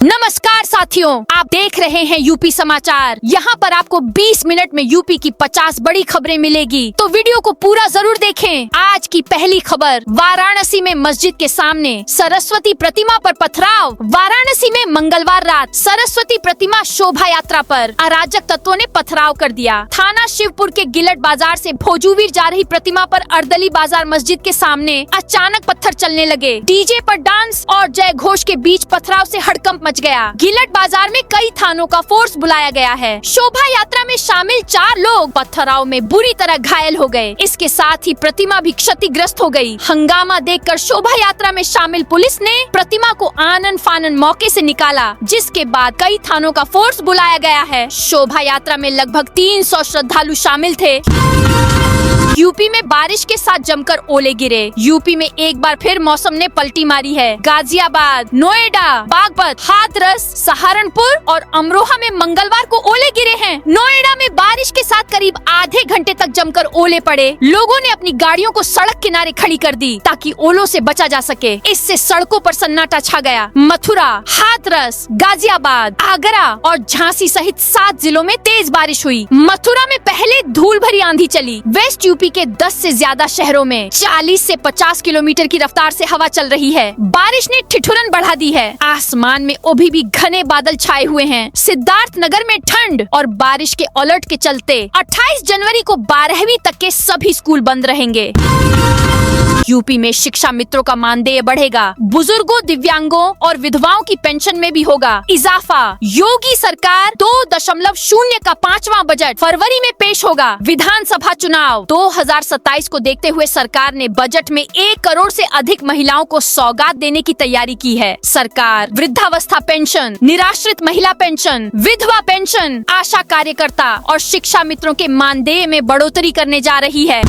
नमस्कार साथियों, आप देख रहे हैं यूपी समाचार। यहाँ पर आपको 20 मिनट में यूपी की 50 बड़ी खबरें मिलेगी, तो वीडियो को पूरा जरूर देखें। आज की पहली खबर, वाराणसी में मस्जिद के सामने सरस्वती प्रतिमा पर पथराव। वाराणसी में मंगलवार रात सरस्वती प्रतिमा शोभा यात्रा पर अराजक तत्वों ने पथराव कर दिया। थाना शिवपुर के गिलट बाजार से भोजूवीर जा रही प्रतिमा पर अर्दली बाजार मस्जिद के सामने अचानक पत्थर चलने लगे। डीजे पर डांस और जय घोष के बीच पथराव से हड़कंप मच गया। गिलट बाजार में कई थानों का फोर्स बुलाया गया है। शोभा यात्रा में शामिल 4 लोग पथराव में बुरी तरह घायल हो गए। इसके साथ ही प्रतिमा भी क्षतिग्रस्त हो गई। हंगामा देखकर शोभा यात्रा में शामिल पुलिस ने प्रतिमा को आनन फानन मौके से निकाला, जिसके बाद कई थानों का फोर्स बुलाया गया है। शोभा यात्रा में लगभग 300 श्रद्धालु शामिल थे। यूपी में बारिश के साथ जमकर ओले गिरे। यूपी में एक बार फिर मौसम ने पलटी मारी है। गाजियाबाद, नोएडा, बागपत, हाथरस, सहारनपुर और अमरोहा में मंगलवार को ओले गिरे हैं। नोएडा में बारिश के साथ करीब आधे घंटे तक जमकर ओले पड़े। लोगों ने अपनी गाड़ियों को सड़क किनारे खड़ी कर दी ताकि ओलों से बचा जा सके। इससे सड़कों पर सन्नाटा छा गया। मथुरा, हाथरस, गाजियाबाद, आगरा और झांसी सहित 7 जिलों में तेज बारिश हुई। मथुरा में पहले धूल भरी आंधी चली। वेस्ट यूपी के 10 से ज्यादा शहरों में 40 से 50 किलोमीटर की रफ्तार से हवा चल रही है। बारिश ने ठिठुरन बढ़ा दी है। आसमान में अभी भी घने बादल छाए हुए हैं। सिद्धार्थनगर में ठंड और बारिश के अलर्ट के चलते 28 जनवरी को 12वीं तक के सभी स्कूल बंद रहेंगे। यूपी में शिक्षा मित्रों का मानदेय बढ़ेगा। बुजुर्गों, दिव्यांगों और विधवाओं की पेंशन में भी होगा इजाफा। योगी सरकार 2.0 का 5वां बजट फरवरी में पेश होगा। विधानसभा चुनाव 2027 को देखते हुए सरकार ने बजट में 1 करोड़ से अधिक महिलाओं को सौगात देने की तैयारी की है। सरकार वृद्धावस्था पेंशन, निराश्रित महिला पेंशन, विधवा पेंशन, आशा कार्यकर्ता और शिक्षा मित्रों के मानदेय में बढ़ोतरी करने जा रही है।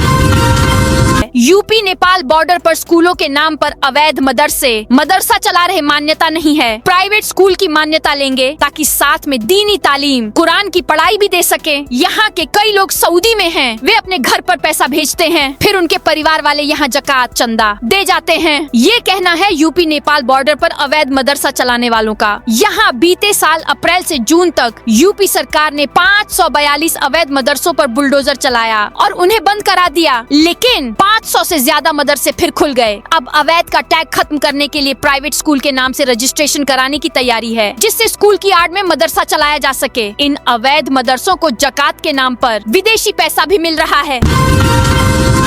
यूपी नेपाल बॉर्डर पर स्कूलों के नाम पर अवैध मदरसा चला रहे मान्यता नहीं है। प्राइवेट स्कूल की मान्यता लेंगे ताकि साथ में दीनी तालीम, कुरान की पढ़ाई भी दे सके। यहाँ के कई लोग सऊदी में हैं। वे अपने घर पर पैसा भेजते हैं, फिर उनके परिवार वाले यहाँ जकात चंदा दे जाते हैं। ये कहना है यूपी नेपाल बॉर्डर पर अवैध मदरसा चलाने वालों का। यहाँ बीते साल अप्रैल से जून तक यूपी सरकार ने 542 अवैध मदरसों पर बुलडोजर चलाया और उन्हें बंद करा दिया, लेकिन 500 से ज्यादा मदरसे फिर खुल गए। अब अवैध का टैग खत्म करने के लिए प्राइवेट स्कूल के नाम से रजिस्ट्रेशन कराने की तैयारी है, जिससे स्कूल की आड़ में मदरसा चलाया जा सके। इन अवैध मदरसों को जकात के नाम पर विदेशी पैसा भी मिल रहा है।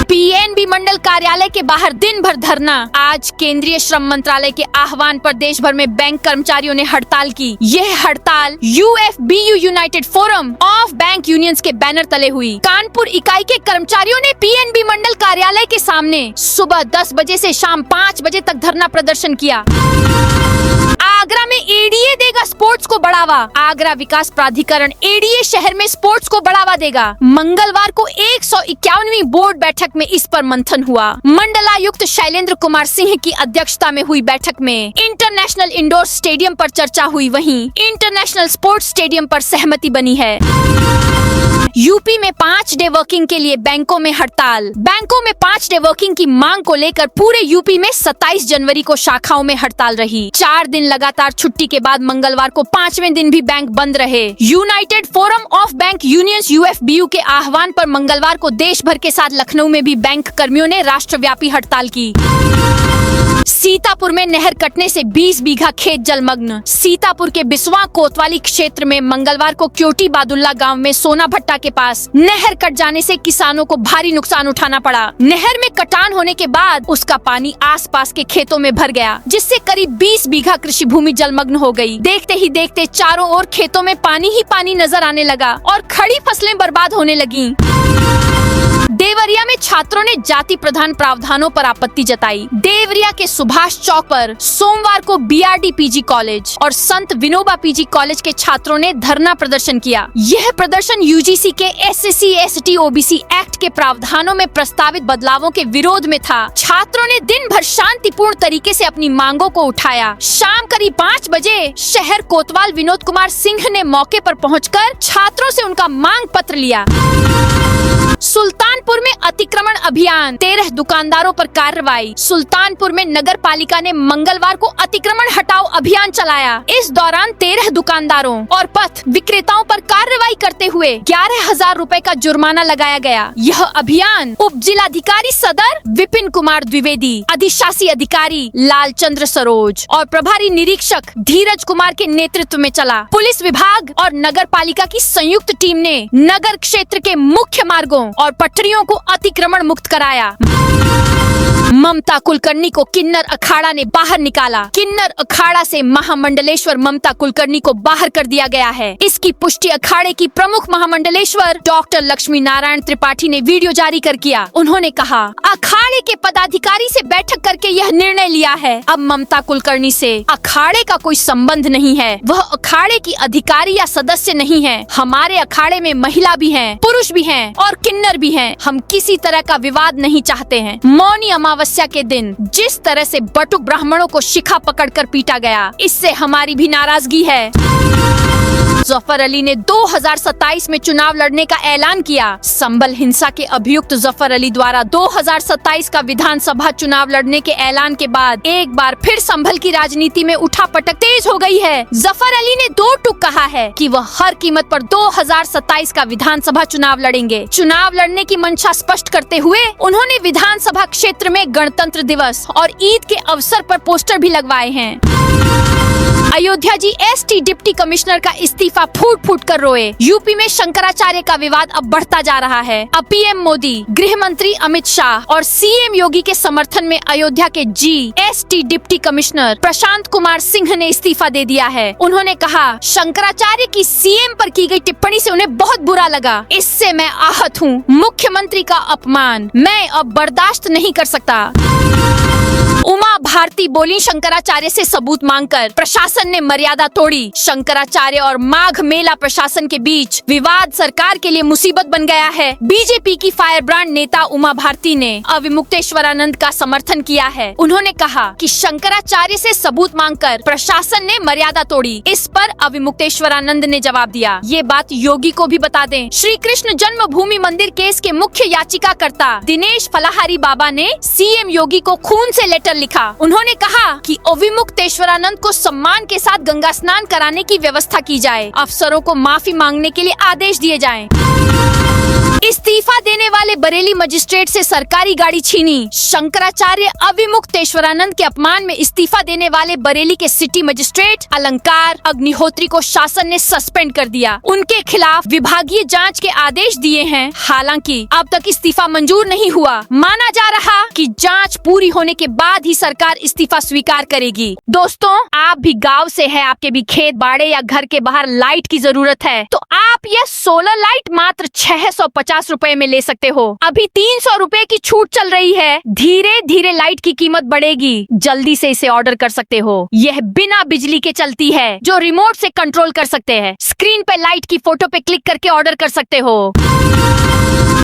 पीएनबी मंडल कार्यालय के बाहर दिन भर धरना। आज केंद्रीय श्रम मंत्रालय के आह्वान पर देश भर में बैंक कर्मचारियों ने हड़ताल की। यह हड़ताल UFBU United forum of bank unions के बैनर तले हुई। कानपुर इकाई के कर्मचारियों ने पीएनबी मंडल कार्यालय के सामने सुबह 10 बजे से शाम 5 बजे तक धरना प्रदर्शन किया। आगरा में एडीए देगा स्पोर्ट्स को बढ़ावा। आगरा विकास प्राधिकरण एडीए शहर में स्पोर्ट्स को बढ़ावा देगा। मंगलवार को 151वीं बोर्ड बैठक में इस पर मंथन हुआ। मंडलायुक्त शैलेंद्र कुमार सिंह की अध्यक्षता में हुई बैठक में इंटरनेशनल इंडोर स्टेडियम पर चर्चा हुई, वहीं इंटरनेशनल स्पोर्ट्स स्टेडियम पर सहमति बनी है। यूपी में 5 डे वर्किंग के लिए बैंकों में हड़ताल। बैंकों में 5 डे वर्किंग की मांग को लेकर पूरे यूपी में 27 जनवरी को शाखाओं में हड़ताल रही। 4 दिन लगातार छुट्टी के बाद मंगलवार को 5वें दिन भी बैंक बंद रहे। United forum of bank unions UFBU के आह्वान पर मंगलवार को देश भर के साथ लखनऊ में भी बैंक कर्मियों ने राष्ट्रव्यापी हड़ताल की। सीतापुर में नहर कटने से 20 बीघा खेत जलमग्न। सीतापुर के बिस्वा कोतवाली क्षेत्र में मंगलवार को क्योटी बादुल्ला गांव में सोना भट्टा के पास नहर कट जाने से किसानों को भारी नुकसान उठाना पड़ा। नहर में कटान होने के बाद उसका पानी आसपास के खेतों में भर गया, जिससे करीब 20 बीघा कृषि भूमि जलमग्न हो गई। देखते ही देखते चारों ओर खेतों में पानी ही पानी नजर आने लगा और खड़ी फसलें बर्बाद होने लगी। देवरिया में छात्रों ने जाति प्रधान प्रावधानों पर आपत्ति जताई। देवरिया के सुभाष चौक पर सोमवार को बीआरडी पीजी कॉलेज और संत विनोबा पीजी कॉलेज के छात्रों ने धरना प्रदर्शन किया। यह प्रदर्शन यूजीसी के एससी एसटी ओबीसी एक्ट के प्रावधानों में प्रस्तावित बदलावों के विरोध में था। छात्रों ने दिन भर शांतिपूर्ण तरीके से अपनी मांगों को उठाया। शाम करीब 5 बजे शहर कोतवाल विनोद कुमार सिंह ने मौके पर पहुंचकर छात्रों से उनका मांग पत्र लिया। सुल्तानपुर सहारनपुर में अतिक्रमण अभियान, 13 दुकानदारों पर कार्रवाई। सुल्तानपुर में नगर पालिका ने मंगलवार को अतिक्रमण हटाओ अभियान चलाया। इस दौरान 13 दुकानदारों और पथ विक्रेताओं पर कार्रवाई करते हुए 11,000 रुपए का जुर्माना लगाया गया। यह अभियान उप जिलाधिकारी सदर विपिन कुमार द्विवेदी, अधिशासी अधिकारी लालचंद्र सरोज और प्रभारी निरीक्षक धीरज कुमार के नेतृत्व में चला। पुलिस विभाग और नगर पालिका की संयुक्त टीम ने नगर क्षेत्र के मुख्य मार्गों और पटरियों को अतिक्रमण मुक्त कराया। ममता कुलकर्णी को किन्नर अखाड़ा ने बाहर निकाला। किन्नर अखाड़ा से महामंडलेश्वर ममता कुलकर्णी को बाहर कर दिया गया है। इसकी पुष्टि अखाड़े की प्रमुख महामंडलेश्वर डॉक्टर लक्ष्मी नारायण त्रिपाठी ने वीडियो जारी कर किया। उन्होंने कहा, अखाड़े के पदाधिकारी से बैठक करके यह निर्णय लिया है। अब ममता कुलकर्णी से अखाड़े का कोई संबंध नहीं है। वह अखाड़े की अधिकारी या सदस्य नहीं है। हमारे अखाड़े में महिला भी है, पुरुष भी है और किन्नर भी है। हम किसी तरह का विवाद नहीं चाहते हैं। मौनी अमावस्या के दिन जिस तरह से बटुक ब्राह्मणों को शिखा पकड़कर पीटा गया, इससे हमारी भी नाराजगी है। जफर अली ने 2027 में चुनाव लड़ने का ऐलान किया। संभल हिंसा के अभियुक्त जफर अली द्वारा 2027 का विधानसभा चुनाव लड़ने के ऐलान के बाद एक बार फिर संभल की राजनीति में उठापटक तेज हो गई है। जफर अली ने 2 टूक कहा है कि वह हर कीमत पर 2027 का विधानसभा चुनाव लड़ेंगे। चुनाव लड़ने की मंशा स्पष्ट करते हुए उन्होंने विधानसभा क्षेत्र में गणतंत्र दिवस और ईद के अवसर पर पोस्टर भी लगवाए हैं। Ayodhya G ST deputy commissioner का इस्तीफा फूट फूट कर रोए। यूपी में शंकराचार्य का विवाद अब बढ़ता जा रहा है। अब पीएम मोदी, गृह मंत्री अमित शाह और सीएम योगी के समर्थन में अयोध्या के GST deputy commissioner Prashant Kumar Singh ने इस्तीफा दे दिया है। उन्होंने कहा, शंकराचार्य की सीएम पर की गई टिप्पणी से उन्हें बहुत बुरा लगा। इससे मैं आहत हूँ। मुख्यमंत्री का अपमान मैं अब बर्दाश्त नहीं कर सकता। उमा भारती बोली, शंकराचार्य से सबूत मांगकर प्रशासन ने मर्यादा तोड़ी। शंकराचार्य और माघ मेला प्रशासन के बीच विवाद सरकार के लिए मुसीबत बन गया है। बीजेपी की फायर ब्रांड नेता उमा भारती ने अविमुक्तेश्वरानंद का समर्थन किया है। उन्होंने कहा कि शंकराचार्य से सबूत मांगकर प्रशासन ने मर्यादा तोड़ी। इस पर अविमुक्तेश्वरानंद ने जवाब दिया, ये बात योगी को भी बता दें। श्री कृष्ण जन्मभूमि मंदिर केस के मुख्य याचिकाकर्ता दिनेश फलाहारी बाबा ने सीएम योगी को खून से लेटर लिखा। उन्होंने कहा कि अविमुक्तेश्वरानंद को सम्मान के साथ गंगा स्नान कराने की व्यवस्था की जाए। अफसरों को माफी मांगने के लिए आदेश दिए जाएं। इस्तीफा देने वाले बरेली मजिस्ट्रेट से सरकारी गाड़ी छीनी। शंकराचार्य अविमुक्तेश्वरानंद के अपमान में इस्तीफा देने वाले बरेली के सिटी मजिस्ट्रेट अलंकार अग्निहोत्री को शासन ने सस्पेंड कर दिया। उनके खिलाफ विभागीय जांच के आदेश दिए हैं। हालांकि अब तक इस्तीफा मंजूर नहीं हुआ। माना जा रहा कि जांच पूरी होने के बाद ही सरकार इस्तीफा स्वीकार करेगी। दोस्तों, आप भी गाँव से है, आपके भी खेत बाड़े या घर के बाहर लाइट की जरूरत है, तो आप यह सोलर लाइट मात्र 650 रुपए में ले सकते हो। अभी 300 रुपए की छूट चल रही है। धीरे धीरे लाइट की कीमत बढ़ेगी। जल्दी से इसे ऑर्डर कर सकते हो। यह बिना बिजली के चलती है, जो रिमोट से कंट्रोल कर सकते हैं। स्क्रीन पे लाइट की फोटो पे क्लिक करके ऑर्डर कर सकते हो।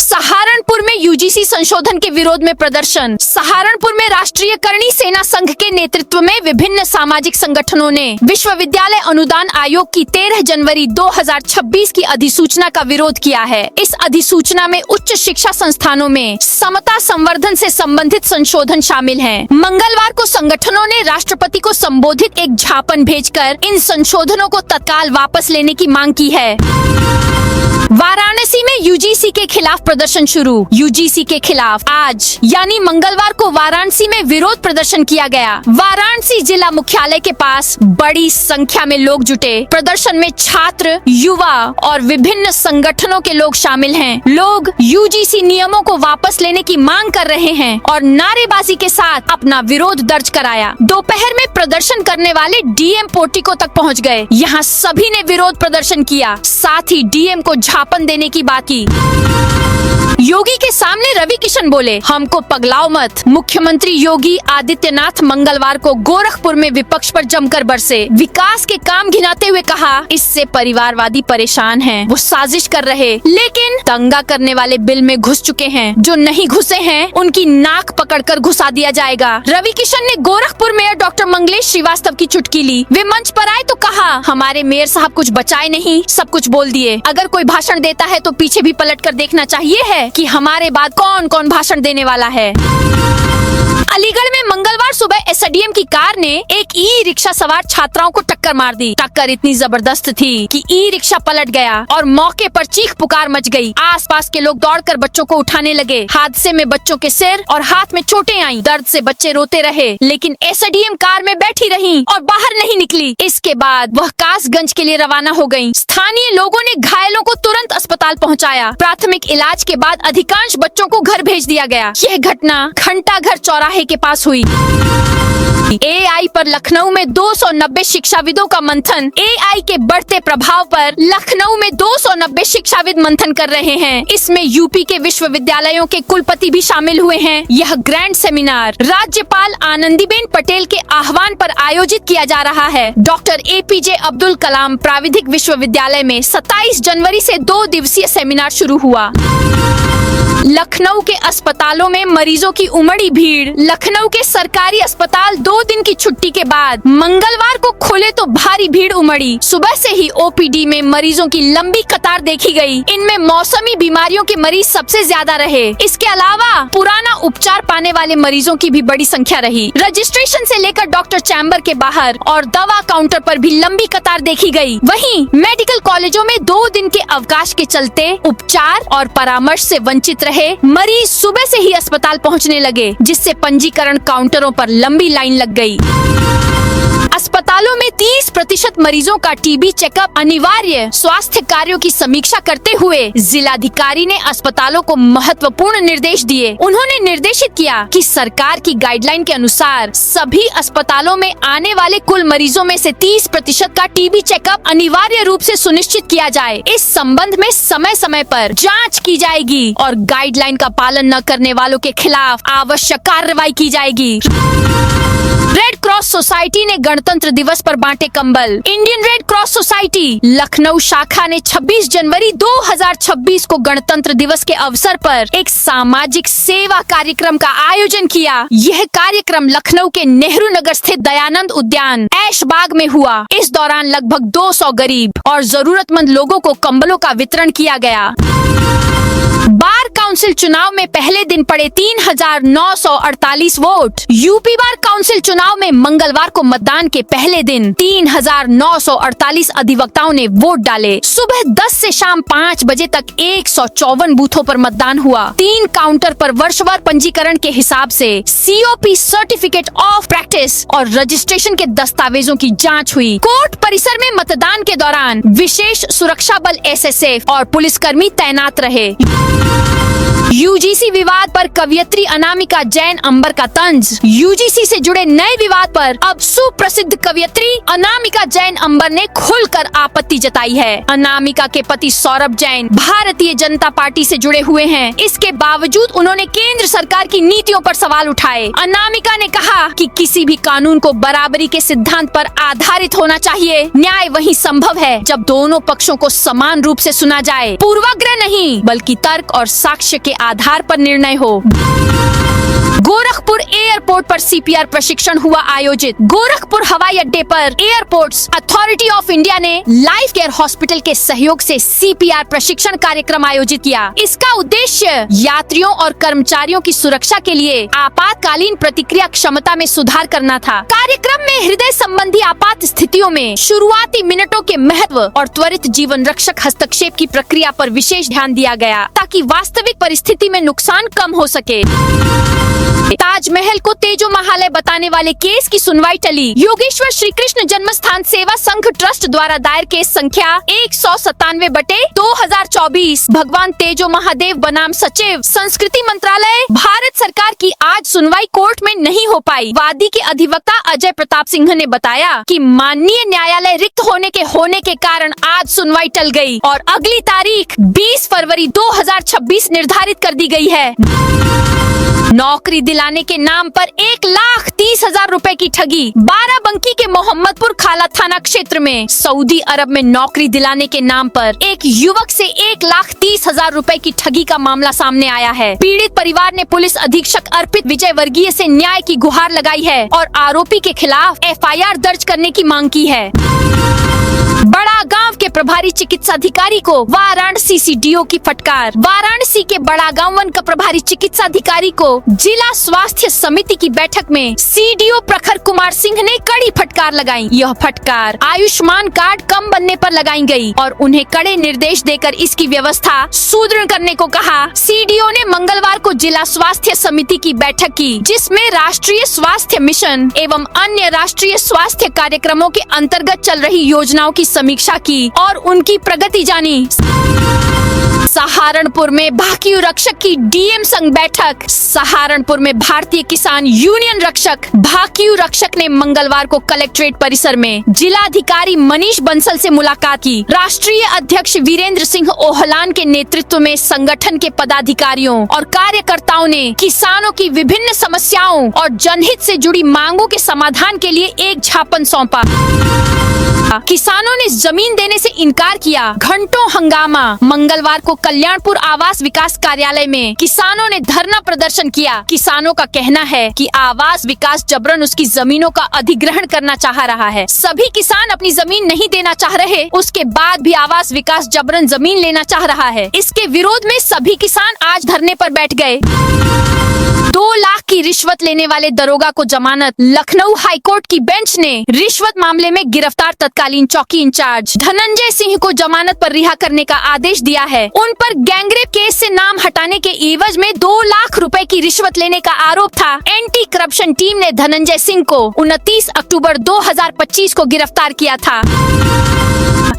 सहारनपुर में यूजीसी संशोधन के विरोध में प्रदर्शन। सहारनपुर में राष्ट्रीय करणी सेना संघ के नेतृत्व में विभिन्न सामाजिक संगठनों ने विश्वविद्यालय अनुदान आयोग की 13 जनवरी 2026 की अधिसूचना का विरोध किया है। इस अधिसूचना में उच्च शिक्षा संस्थानों में समता संवर्धन से संबंधित संशोधन शामिल हैं। मंगलवार को संगठनों ने राष्ट्रपति को संबोधित एक ज्ञापन भेजकर इन संशोधनों को तत्काल वापस लेने की मांग की है। वाराणसी में यूजीसी के खिलाफ प्रदर्शन शुरू। यूजीसी के खिलाफ आज यानी मंगलवार को वाराणसी में विरोध प्रदर्शन किया गया। वाराणसी जिला मुख्यालय के पास बड़ी संख्या में लोग जुटे। प्रदर्शन में छात्र, युवा और विभिन्न संगठनों के लोग शामिल हैं। लोग यूजीसी नियमों को वापस लेने की मांग कर रहे हैं और नारेबाजी के साथ अपना विरोध दर्ज कराया। दोपहर में प्रदर्शन करने वाले डीएम पोर्टिको तक पहुंच गए। यहाँ सभी ने विरोध प्रदर्शन किया, साथ ही डीएम को झापन देने की बात की। योगी के सामने रवि किशन बोले, हमको पगलाओ मत। मुख्यमंत्री योगी आदित्यनाथ मंगलवार को गोरखपुर में विपक्ष पर जमकर बरसे। विकास के काम गिनाते हुए कहा, इससे परिवारवादी परेशान हैं। वो साजिश कर रहे, लेकिन दंगा करने वाले बिल में घुस चुके हैं। जो नहीं घुसे हैं उनकी नाक पकड़कर घुसा दिया जाएगा। रवि किशन ने गोरखपुर मेयर डॉक्टर मंगलेश श्रीवास्तव की चुटकी ली। वे मंच पर आए तो कहा, हमारे मेयर साहब कुछ बचाए नहीं, सब कुछ बोल दिए। अगर कोई भाषण देता है तो पीछे भी पलट कर देखना चाहिए है। कि हमारे बाद कौन कौन भाषण देने वाला है। अलीगढ़ में मंगलवार सुबह एसडीएम की कार ने एक ई रिक्शा सवार छात्राओं को टक्कर मार दी। टक्कर इतनी जबरदस्त थी कि ई रिक्शा पलट गया और मौके पर चीख पुकार मच गई। आसपास के लोग दौड़कर बच्चों को उठाने लगे। हादसे में बच्चों के सिर और हाथ में चोटें आईं। दर्द से बच्चे रोते रहे, लेकिन एसडीएम कार में बैठी रहीं और बाहर नहीं निकली। इसके बाद वह कासगंज के लिए रवाना हो गयी। स्थानीय लोगों ने घायलों को तुरंत अस्पताल पहुँचाया। प्राथमिक इलाज के बाद अधिकांश बच्चों को घर भेज दिया गया। यह घटना घंटाघर चौराहे के पास हुई। एआई पर लखनऊ में 290 शिक्षाविदों का मंथन। एआई के बढ़ते प्रभाव पर लखनऊ में 290 शिक्षाविद मंथन कर रहे हैं। इसमें यूपी के विश्वविद्यालयों के कुलपति भी शामिल हुए हैं। यह ग्रैंड सेमिनार राज्यपाल आनंदीबेन पटेल के आह्वान पर आयोजित किया जा रहा है। डॉक्टर एपीजे अब्दुल कलाम प्राविधिक विश्वविद्यालय में 27 जनवरी से 2 दिवसीय सेमिनार शुरू हुआ। लखनऊ के अस्पतालों में मरीजों की उमड़ी भीड़। लखनऊ के सरकारी अस्पताल 2 दिन की छुट्टी के बाद मंगलवार को खोले तो भारी भीड़ उमड़ी। सुबह से ही ओपीडी में मरीजों की लंबी कतार देखी गई। इनमें मौसमी बीमारियों के मरीज सबसे ज्यादा रहे। इसके अलावा पुराना उपचार पाने वाले मरीजों की भी बड़ी संख्या रही। रजिस्ट्रेशन से लेकर डॉक्टर चैम्बर के बाहर और दवा काउंटर पर भी लंबी कतार देखी गई। वहीं मेडिकल कॉलेजों में 2 दिन के अवकाश के चलते उपचार और परामर्श से वंचित रहे मरीज सुबह से ही अस्पताल पहुंचने लगे, जिससे पंजीकरण काउंटरों पर लंबी लाइन लग गई। अस्पतालों में 30% मरीजों का टीबी चेकअप अनिवार्य। स्वास्थ्य कार्यों की समीक्षा करते हुए जिलाधिकारी ने अस्पतालों को महत्वपूर्ण निर्देश दिए। उन्होंने निर्देशित किया कि सरकार की गाइडलाइन के अनुसार सभी अस्पतालों में आने वाले कुल मरीजों में से 30% का टीबी चेकअप अनिवार्य रूप से सुनिश्चित किया जाए। इस संबंध में समय समय पर जाँच की जाएगी और गाइडलाइन का पालन न करने वालों के खिलाफ आवश्यक कार्रवाई की जाएगी। रेड क्रॉस सोसाइटी ने गणतंत्र दिवस पर बांटे कंबल। Indian red cross society Lucknow शाखा ने 26 जनवरी 2026 को गणतंत्र दिवस के अवसर पर एक सामाजिक सेवा कार्यक्रम का आयोजन किया। यह कार्यक्रम लखनऊ के नेहरू नगर स्थित दयानंद उद्यान ऐशबाग में हुआ। इस दौरान लगभग 200 गरीब और जरूरतमंद लोगों को कंबलों का वितरण किया गया। बार काउंसिल चुनाव में पहले दिन पड़े 3,948 वोट। यूपी बार काउंसिल चुनाव में मंगलवार को मतदान के पहले दिन 3,948 अधिवक्ताओं ने वोट डाले। सुबह 10 से शाम 5 बजे तक 154 बूथों पर मतदान हुआ। 3 काउंटर पर वर्षवार पंजीकरण के हिसाब से सीओपी सर्टिफिकेट ऑफ प्रैक्टिस और रजिस्ट्रेशन के दस्तावेजों की जाँच हुई। कोर्ट परिसर में मतदान के दौरान विशेष सुरक्षा बल एसएसएफ और पुलिसकर्मी तैनात रहे। यूजीसी विवाद पर कवयित्री अनामिका जैन अंबर का तंज। यूजीसी से जुड़े नए विवाद पर अब सुप्रसिद्ध कवयित्री अनामिका जैन अंबर ने खुलकर आपत्ति जताई है। अनामिका के पति सौरभ जैन भारतीय जनता पार्टी से जुड़े हुए हैं। इसके बावजूद उन्होंने केंद्र सरकार की नीतियों पर सवाल उठाए। अनामिका ने कहा कि किसी भी कानून को बराबरी के सिद्धांत पर आधारित होना चाहिए। न्याय वही संभव है जब दोनों पक्षों को समान रूप से सुना जाए, पूर्वाग्रह नहीं बल्कि तर्क और साक्ष्य के आधार पर निर्णय हो। गोरखपुर एयरपोर्ट पर सीपीआर प्रशिक्षण हुआ आयोजित। गोरखपुर हवाई अड्डे पर एयरपोर्ट्स अथॉरिटी ऑफ इंडिया ने लाइफ केयर हॉस्पिटल के सहयोग से सीपीआर प्रशिक्षण कार्यक्रम आयोजित किया। इसका उद्देश्य यात्रियों और कर्मचारियों की सुरक्षा के लिए आपातकालीन प्रतिक्रिया क्षमता में सुधार करना था। कार्यक्रम में हृदय संबंधी आपात स्थितियों में शुरुआती मिनटों के महत्व और त्वरित जीवन रक्षक हस्तक्षेप की प्रक्रिया पर विशेष ध्यान दिया गया, ताकि वास्तविक परिस्थिति में नुकसान कम हो सके। ताजमहल को तेजो महालय बताने वाले केस की सुनवाई टली। योगेश्वर श्री कृष्ण जन्मस्थान सेवा संघ ट्रस्ट द्वारा दायर केस संख्या 197/2024 भगवान तेजो महादेव बनाम सचिव संस्कृति मंत्रालय भारत सरकार की आज सुनवाई कोर्ट में नहीं हो पाई। वादी के अधिवक्ता अजय प्रताप सिंह ने बताया कि माननीय न्यायालय रिक्त होने के कारण आज सुनवाई टल गई और अगली तारीख 20 फरवरी 2026 निर्धारित कर दी गई है। नौकरी दिलाने के नाम पर 1,30,000 रुपए की ठगी। बाराबंकी के मोहम्मदपुर खाला थाना क्षेत्र में सऊदी अरब में नौकरी दिलाने के नाम पर एक युवक से 1,30,000 रुपए की ठगी का मामला सामने आया है। पीड़ित परिवार ने पुलिस अधीक्षक अर्पित विजय वर्गीय से न्याय की गुहार लगाई है और आरोपी के खिलाफ FIR दर्ज करने की मांग की है। बड़ा गांव के प्रभारी चिकित्सा अधिकारी को वाराणसी सीडीओ की फटकार। वाराणसी के बड़ा गांव वन का प्रभारी चिकित्सा अधिकारी को जिला स्वास्थ्य समिति की बैठक में सीडीओ प्रखर कुमार सिंह ने कड़ी फटकार लगाई। यह फटकार आयुष्मान कार्ड कम बनने पर लगाई गई और उन्हें कड़े निर्देश देकर इसकी व्यवस्था सुदृढ़ करने को कहा। सीडीओ ने मंगलवार को जिला स्वास्थ्य समिति की बैठक की, जिसमें राष्ट्रीय स्वास्थ्य मिशन एवं अन्य राष्ट्रीय स्वास्थ्य कार्यक्रमों के अंतर्गत चल रही योजनाओं की समीक्षा की और उनकी प्रगति जानी। सहारनपुर में भाकियू रक्षक की डीएम संग बैठक। सहारनपुर में भारतीय किसान यूनियन रक्षक भाकियू रक्षक ने मंगलवार को कलेक्ट्रेट परिसर में जिलाधिकारी मनीष बंसल से मुलाकात की। राष्ट्रीय अध्यक्ष वीरेंद्र सिंह ओहलान के नेतृत्व में संगठन के पदाधिकारियों और कार्यकर्ताओं ने किसानों की विभिन्न समस्याओं और जनहित से जुड़ी मांगों के समाधान के लिए एक ज्ञापन सौंपा। किसानों ने जमीन देने से इनकार किया, घंटों हंगामा। मंगलवार को कल्याणपुर आवास विकास कार्यालय में किसानों ने धरना प्रदर्शन किया। किसानों का कहना है कि आवास विकास जबरन उसकी जमीनों का अधिग्रहण करना चाह रहा है। सभी किसान अपनी जमीन नहीं देना चाह रहे, उसके बाद भी आवास विकास जबरन जमीन लेना चाह रहा है। इसके विरोध में सभी किसान आज धरने पर बैठ गए। 2 लाख की रिश्वत लेने वाले दरोगा को जमानत। लखनऊ हाईकोर्ट की बेंच ने रिश्वत मामले में गिरफ्तार तत्कालीन चौकी इंचार्ज धनंजय सिंह को जमानत पर रिहा करने का आदेश दिया है। उन पर गैंगरेप केस से नाम हटाने के एवज में 2 लाख रुपए की रिश्वत लेने का आरोप था। एंटी करप्शन टीम ने धनंजय सिंह को 29 अक्टूबर 2025 को गिरफ्तार किया था।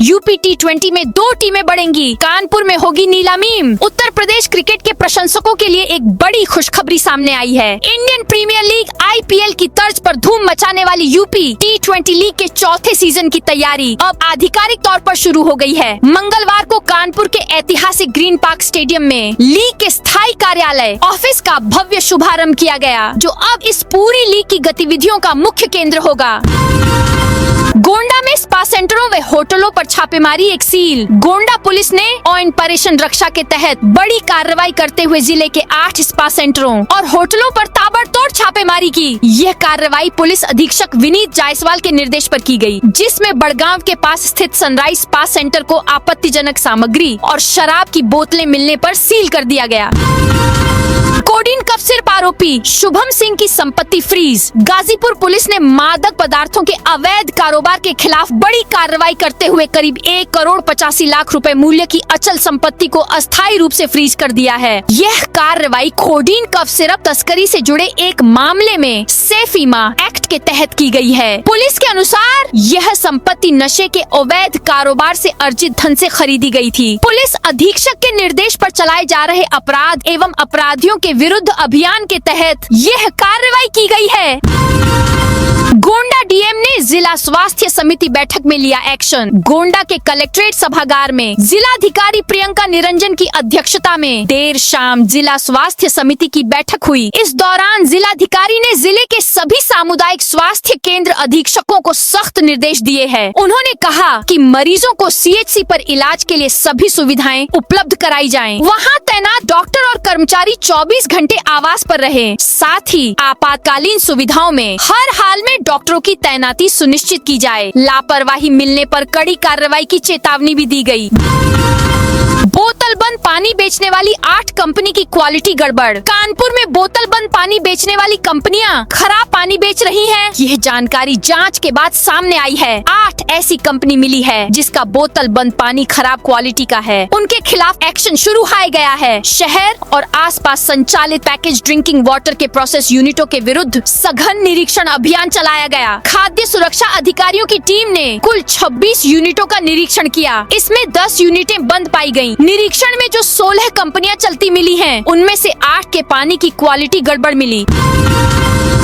यूपी T20 में 2 टीमें बढ़ेंगी। कानपुर में होगी नीलामी। उत्तर प्रदेश क्रिकेट के प्रशंसकों के लिए एक बड़ी खुशखबरी सामने आई है। इंडियन प्रीमियर लीग IPL की तर्ज पर धूम मचाने वाली यूपी T20 लीग के चौथे सीजन की तैयारी अब आधिकारिक तौर पर शुरू हो गई है। मंगलवार को कानपुर के ऐतिहासिक ग्रीन पार्क स्टेडियम में लीग के स्थायी कार्यालय ऑफिस का भव्य शुभारंभ किया गया, जो अब इस पूरी लीग की गतिविधियों का मुख्य केंद्र होगा। गोंडा में स्पा सेंटरों व होटलों पर छापेमारी एक सील। गोंडा पुलिस ने ऑपरेशन रक्षा के तहत बड़ी कार्रवाई करते हुए जिले के 8 स्पा सेंटरों और होटलों पर ताबड़तोड़ छापेमारी की। यह कार्रवाई पुलिस अधीक्षक विनीत जायसवाल के निर्देश पर की गई, जिसमें बड़गांव के पास स्थित सनराइज स्पा सेंटर को आपत्तिजनक सामग्री और शराब की बोतलें मिलने पर सील कर दिया गया। कोडीन कफ सिर्फ आरोपी शुभम सिंह की संपत्ति फ्रीज। गाजीपुर पुलिस ने मादक पदार्थों के अवैध कारोबार के खिलाफ बड़ी कार्रवाई करते हुए करीब 1 करोड़ 85 लाख रुपए मूल्य की अचल संपत्ति को अस्थायी रूप से फ्रीज कर दिया है। यह कार्रवाई कोडीन कफ सिरप तस्करी से जुड़े एक मामले में सेफीमा एक्ट के तहत की गई है। पुलिस के अनुसार यह संपत्ति नशे के अवैध कारोबार से अर्जित धन से खरीदी गई थी। पुलिस अधीक्षक के निर्देश पर चलाए जा रहे अपराध एवं अपराधियों के विरुद्ध अभियान के तहत यह कार्रवाई की गई है। गोंडा डीएम ने जिला स्वास्थ्य समिति बैठक में लिया एक्शन। गोंडा के कलेक्ट्रेट सभागार में जिलाधिकारी प्रियंका निरंजन की अध्यक्षता में देर शाम जिला स्वास्थ्य समिति की बैठक हुई। इस दौरान जिलाधिकारी ने जिले के सभी सामुदायिक स्वास्थ्य केंद्र अधीक्षकों को सख्त निर्देश दिए हैं। उन्होंने कहा कि मरीजों को CHC पर इलाज के लिए सभी सुविधाएं उपलब्ध कराई जाएं। वहां तैनात डॉक्टर और कर्मचारी 24 घंटे आवास पर रहे। साथ ही आपातकालीन सुविधाओं में हर हाल में डॉक्टरों की तैनाती सुनिश्चित की जाए। लापरवाही मिलने पर कड़ी कार्रवाई की चेतावनी भी दी गई। बोतल बंद पानी बेचने वाली 8 कंपनी की क्वालिटी गड़बड़। कानपुर में बोतल बंद पानी बेचने वाली कंपनियां खराब पानी बेच रही हैं। यह जानकारी जांच के बाद सामने आई है। 8 ऐसी कंपनी मिली है जिसका बोतल बंद पानी खराब क्वालिटी का है। उनके खिलाफ एक्शन शुरू किया गया है। शहर और आसपास संचालित पैकेज ड्रिंकिंग वाटर के प्रोसेस यूनिटों के विरुद्ध सघन निरीक्षण अभियान चलाया गया। खाद्य सुरक्षा अधिकारियों की टीम ने कुल 26 यूनिटों का निरीक्षण किया। इसमें 10 यूनिटें बंद पाई गयी। निरीक्षण में जो 16 कंपनियां चलती मिली हैं, उनमें से 8 के पानी की क्वालिटी गड़बड़ मिली।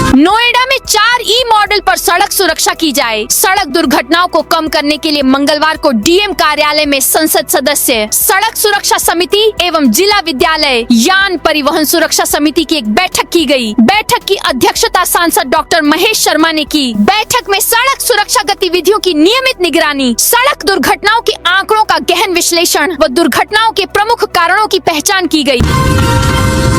नोएडा में 4 ई मॉडल पर सड़क सुरक्षा की जाए। सड़क दुर्घटनाओं को कम करने के लिए मंगलवार को डीएम कार्यालय में संसद सदस्य, सड़क सुरक्षा समिति एवं जिला विद्यालय यान परिवहन सुरक्षा समिति की एक बैठक की गई। बैठक की अध्यक्षता सांसद डॉक्टर महेश शर्मा ने की। बैठक में सड़क सुरक्षा गतिविधियों की नियमित निगरानी, सड़क दुर्घटनाओं के आंकड़ों का गहन विश्लेषण व दुर्घटनाओं के प्रमुख कारणों की पहचान की गई।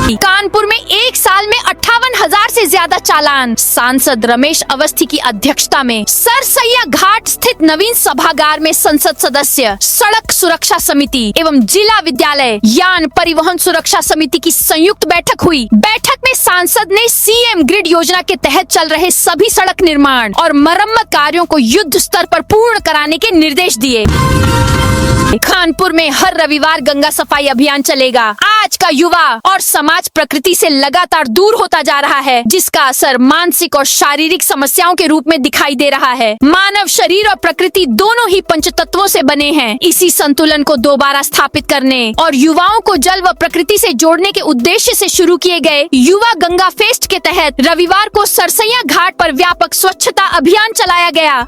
कानपुर में एक साल में 58,000 से ज्यादा चालान प्लान सांसद रमेश अवस्थी की अध्यक्षता में सरसैया घाट स्थित नवीन सभागार में संसद सदस्य, सड़क सुरक्षा समिति एवं जिला विद्यालय यान परिवहन सुरक्षा समिति की संयुक्त बैठक हुई। बैठक में सांसद ने सीएम ग्रिड योजना के तहत चल रहे सभी सड़क निर्माण और मरम्मत कार्यों को युद्ध स्तर पर पूर्ण कराने के निर्देश दिए। कानपुर में हर रविवार गंगा सफाई अभियान चलेगा। आज का युवा और समाज प्रकृति से लगातार दूर होता जा रहा है, जिसका असर मानसिक और शारीरिक समस्याओं के रूप में दिखाई दे रहा है। मानव शरीर और प्रकृति दोनों ही पंचतत्वों से बने हैं। इसी संतुलन को दोबारा स्थापित करने और युवाओं को जल व प्रकृति से जोड़ने के उद्देश्य से शुरू किए गए युवा गंगा फेस्ट के तहत रविवार को सरसैया घाट पर व्यापक स्वच्छता अभियान चलाया गया।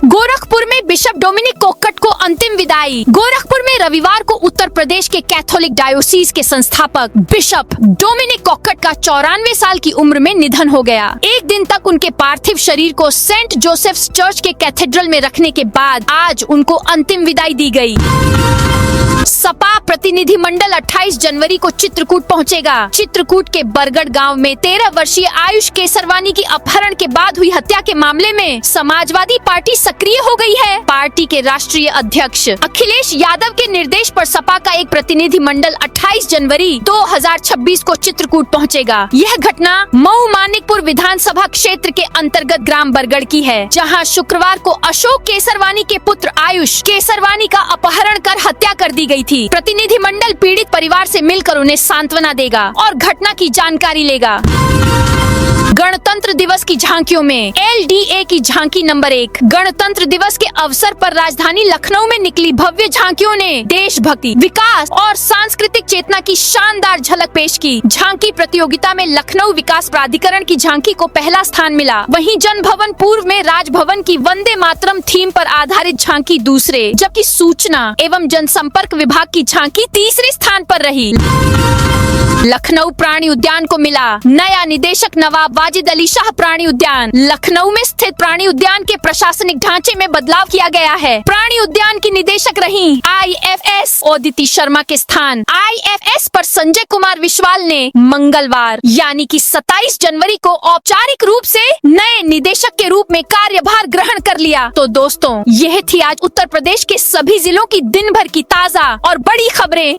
गोरखपुर में बिशप डोमिनिक कोक्कट को अंतिम विदाई। गोरखपुर में रविवार को उत्तर प्रदेश के कैथोलिक डायोसीस के संस्थापक बिशप डोमिनिक कोक्कट का 94 साल की उम्र में निधन हो गया। एक दिन तक उनके पार्थिव शरीर को सेंट जोसेफ्स चर्च के कैथेड्रल में रखने के बाद आज उनको अंतिम विदाई दी गई। सपा प्रतिनिधि मंडल 28 जनवरी को चित्रकूट पहुंचेगा। चित्रकूट के बरगढ़ गांव में 13 वर्षीय आयुष केसरवानी की अपहरण के बाद हुई हत्या के मामले में समाजवादी पार्टी सक्रिय हो गई है। पार्टी के राष्ट्रीय अध्यक्ष अखिलेश यादव के निर्देश पर सपा का एक प्रतिनिधि मंडल 28 जनवरी 2026 को चित्रकूट पहुंचेगा। यह घटना मऊ मानिकपुर विधानसभा क्षेत्र के अंतर्गत ग्राम बरगढ़ की है, जहां शुक्रवार को अशोक केसरवानी के पुत्र आयुष केसरवानी का अपहरण कर हत्या कर दी गई थी। प्रतिनिधि मंडल पीड़ित परिवार से मिलकर उन्हें सांत्वना देगा और घटना की जानकारी लेगा। गणतंत्र दिवस की झांकियों में LDA की झांकी नंबर 1। गणतंत्र दिवस के अवसर पर राजधानी लखनऊ में निकली भव्य झांकियों ने देशभक्ति, विकास और सांस्कृतिक चेतना की शानदार झलक पेश की। झांकी प्रतियोगिता में लखनऊ विकास प्राधिकरण की झांकी को पहला स्थान मिला। वहीं जन भवन पूर्व में राजभवन की वंदे मातरम थीम पर आधारित झांकी दूसरे, जबकि सूचना एवं जनसंपर्क विभाग की झांकी तीसरे स्थान पर रही। लखनऊ प्राणी उद्यान को मिला नया निदेशक नवाब वाजिद अली शाह प्राणी उद्यान। लखनऊ में स्थित प्राणी उद्यान के प्रशासनिक ढांचे में बदलाव किया गया है। प्राणी उद्यान की निदेशक रही IFS ओदिति शर्मा के स्थान IFS पर संजय कुमार विश्वाल ने मंगलवार यानी कि 27 जनवरी को औपचारिक रूप से नए निदेशक के रूप में कार्यभार ग्रहण कर लिया। तो दोस्तों, यह थी आज उत्तर प्रदेश के सभी जिलों की दिन भर की ताजा और बड़ी खबरें।